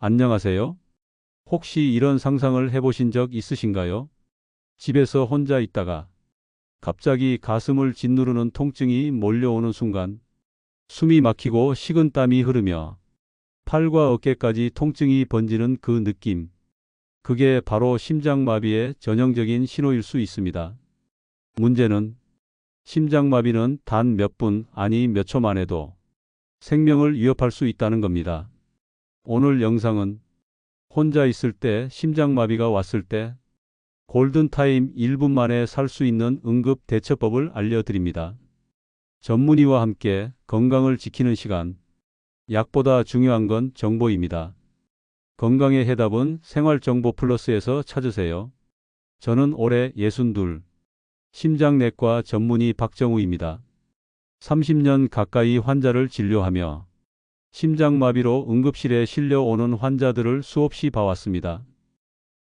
안녕하세요. 혹시 이런 상상을 해보신 적 있으신가요? 집에서 혼자 있다가 갑자기 가슴을 짓누르는 통증이 몰려오는 순간 숨이 막히고 식은땀이 흐르며 팔과 어깨까지 통증이 번지는 그 느낌. 그게 바로 심장마비의 전형적인 신호일 수 있습니다. 문제는 심장마비는 단 몇 분, 아니 몇 초만 해도 생명을 위협할 수 있다는 겁니다. 오늘 영상은 혼자 있을 때 심장마비가 왔을 때 골든타임 1분 만에 살 수 있는 응급 대처법을 알려드립니다. 전문의와 함께 건강을 지키는 시간. 약보다 중요한 건 정보입니다. 건강의 해답은 생활정보 플러스에서 찾으세요. 저는 올해 62, 심장내과 전문의 박정우입니다. 30년 가까이 환자를 진료하며 심장마비로 응급실에 실려오는 환자들을 수없이 봐왔습니다.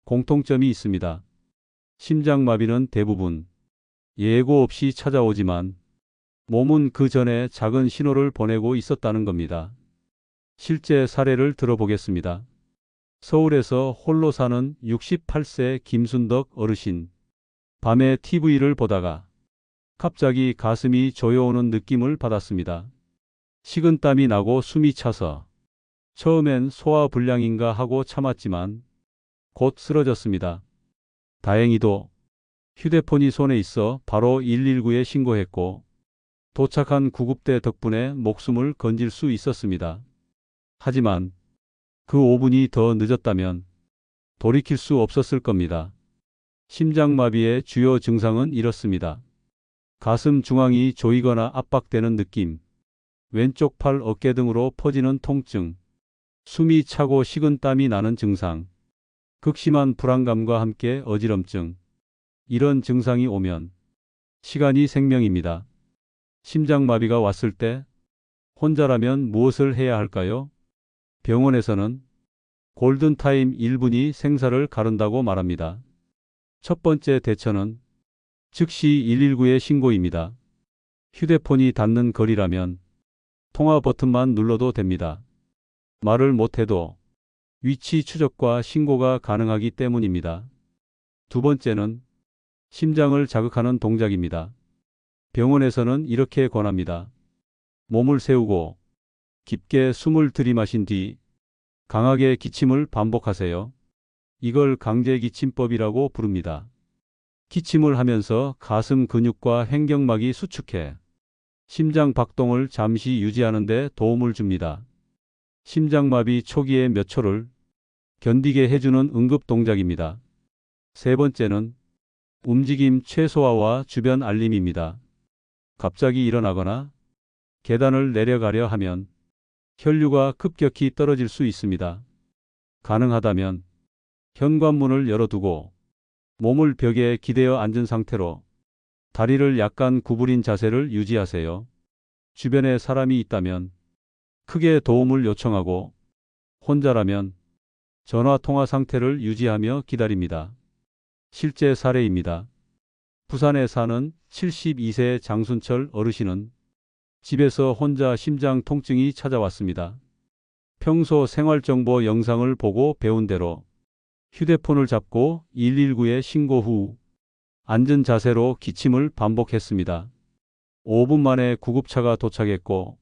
공통점이 있습니다. 심장마비는 대부분 예고 없이 찾아오지만 몸은 그 전에 작은 신호를 보내고 있었다는 겁니다. 실제 사례를 들어보겠습니다. 서울에서 홀로 사는 68세 김순덕 어르신. 밤에 TV를 보다가 갑자기 가슴이 조여오는 느낌을 받았습니다. 식은땀이 나고 숨이 차서 처음엔 소화불량인가 하고 참았지만 곧 쓰러졌습니다. 다행히도 휴대폰이 손에 있어 바로 119에 신고했고 도착한 구급대 덕분에 목숨을 건질 수 있었습니다. 하지만 그 5분이 더 늦었다면 돌이킬 수 없었을 겁니다. 심장마비의 주요 증상은 이렇습니다. 가슴 중앙이 조이거나 압박되는 느낌, 왼쪽 팔 어깨 등으로 퍼지는 통증, 숨이 차고 식은땀이 나는 증상, 극심한 불안감과 함께 어지럼증. 이런 증상이 오면 시간이 생명입니다. 심장마비가 왔을 때 혼자라면 무엇을 해야 할까요? 병원에서는 골든타임 1분이 생사를 가른다고 말합니다. 첫 번째 대처는 즉시 119에 신고입니다. 휴대폰이 닿는 거리라면 통화 버튼만 눌러도 됩니다. 말을 못해도 위치 추적과 신고가 가능하기 때문입니다. 두 번째는 심장을 자극하는 동작입니다. 병원에서는 이렇게 권합니다. 몸을 세우고 깊게 숨을 들이마신 뒤 강하게 기침을 반복하세요. 이걸 강제기침법이라고 부릅니다. 기침을 하면서 가슴 근육과 횡격막이 수축해 심장 박동을 잠시 유지하는 데 도움을 줍니다. 심장마비 초기의 몇 초를 견디게 해주는 응급 동작입니다. 세 번째는 움직임 최소화와 주변 알림입니다. 갑자기 일어나거나 계단을 내려가려 하면 혈류가 급격히 떨어질 수 있습니다. 가능하다면 현관문을 열어두고 몸을 벽에 기대어 앉은 상태로 다리를 약간 구부린 자세를 유지하세요. 주변에 사람이 있다면 크게 도움을 요청하고 혼자라면 전화통화 상태를 유지하며 기다립니다. 실제 사례입니다. 부산에 사는 72세 장순철 어르신은 집에서 혼자 심장 통증이 찾아왔습니다. 평소 생활정보 영상을 보고 배운 대로 휴대폰을 잡고 119에 신고 후 앉은 자세로 기침을 반복했습니다. 5분 만에 구급차가 도착했고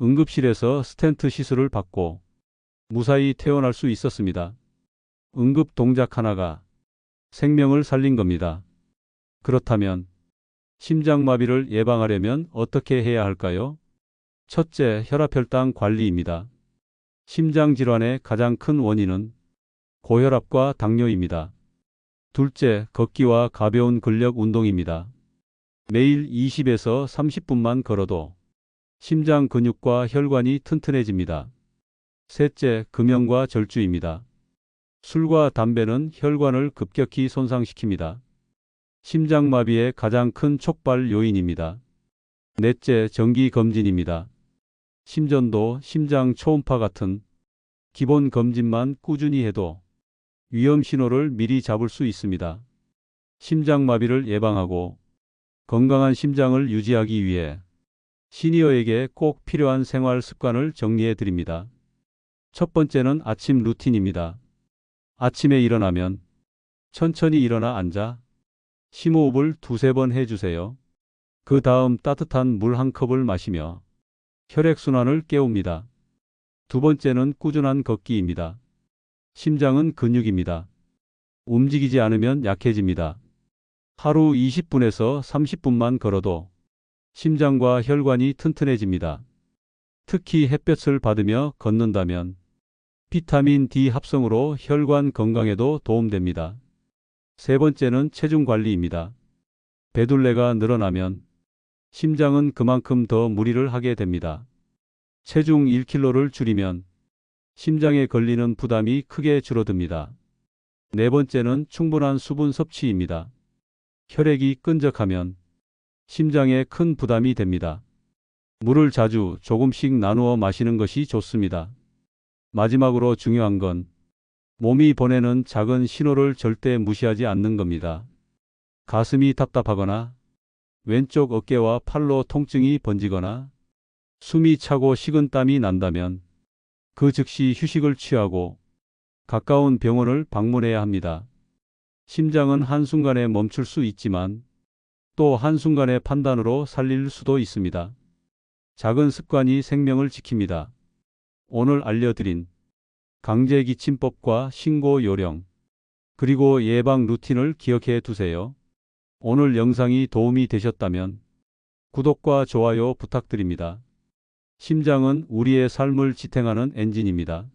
응급실에서 스텐트 시술을 받고 무사히 퇴원할 수 있었습니다. 응급 동작 하나가 생명을 살린 겁니다. 그렇다면 심장마비를 예방하려면 어떻게 해야 할까요? 첫째, 혈압혈당 관리입니다. 심장질환의 가장 큰 원인은 고혈압과 당뇨입니다. 둘째, 걷기와 가벼운 근력 운동입니다. 매일 20에서 30분만 걸어도 심장 근육과 혈관이 튼튼해집니다. 셋째, 금연과 절주입니다. 술과 담배는 혈관을 급격히 손상시킵니다. 심장마비의 가장 큰 촉발 요인입니다. 넷째, 정기검진입니다. 심전도, 심장 초음파 같은 기본 검진만 꾸준히 해도 위험 신호를 미리 잡을 수 있습니다. 심장마비를 예방하고 건강한 심장을 유지하기 위해 시니어에게 꼭 필요한 생활 습관을 정리해 드립니다. 첫 번째는 아침 루틴입니다. 아침에 일어나면 천천히 일어나 앉아 심호흡을 두세 번 해주세요. 그 다음 따뜻한 물 한 컵을 마시며 혈액순환을 깨웁니다. 두 번째는 꾸준한 걷기입니다. 심장은 근육입니다. 움직이지 않으면 약해집니다. 하루 20분에서 30분만 걸어도 심장과 혈관이 튼튼해집니다. 특히 햇볕을 받으며 걷는다면 비타민 D 합성으로 혈관 건강에도 도움됩니다. 세 번째는 체중 관리입니다. 배둘레가 늘어나면 심장은 그만큼 더 무리를 하게 됩니다. 체중 1kg를 줄이면 심장에 걸리는 부담이 크게 줄어듭니다. 네 번째는 충분한 수분 섭취입니다. 혈액이 끈적하면 심장에 큰 부담이 됩니다. 물을 자주 조금씩 나누어 마시는 것이 좋습니다. 마지막으로 중요한 건 몸이 보내는 작은 신호를 절대 무시하지 않는 겁니다. 가슴이 답답하거나 왼쪽 어깨와 팔로 통증이 번지거나 숨이 차고 식은땀이 난다면 그 즉시 휴식을 취하고 가까운 병원을 방문해야 합니다. 심장은 한순간에 멈출 수 있지만 또 한순간의 판단으로 살릴 수도 있습니다. 작은 습관이 생명을 지킵니다. 오늘 알려드린 강제기침법과 신고 요령, 그리고 예방 루틴을 기억해 두세요. 오늘 영상이 도움이 되셨다면 구독과 좋아요 부탁드립니다. 심장은 우리의 삶을 지탱하는 엔진입니다.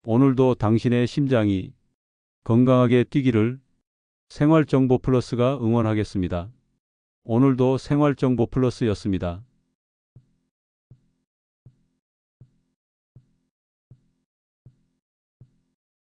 오늘도 당신의 심장이 건강하게 뛰기를 생활정보 플러스가 응원하겠습니다. 오늘도 생활정보 플러스였습니다.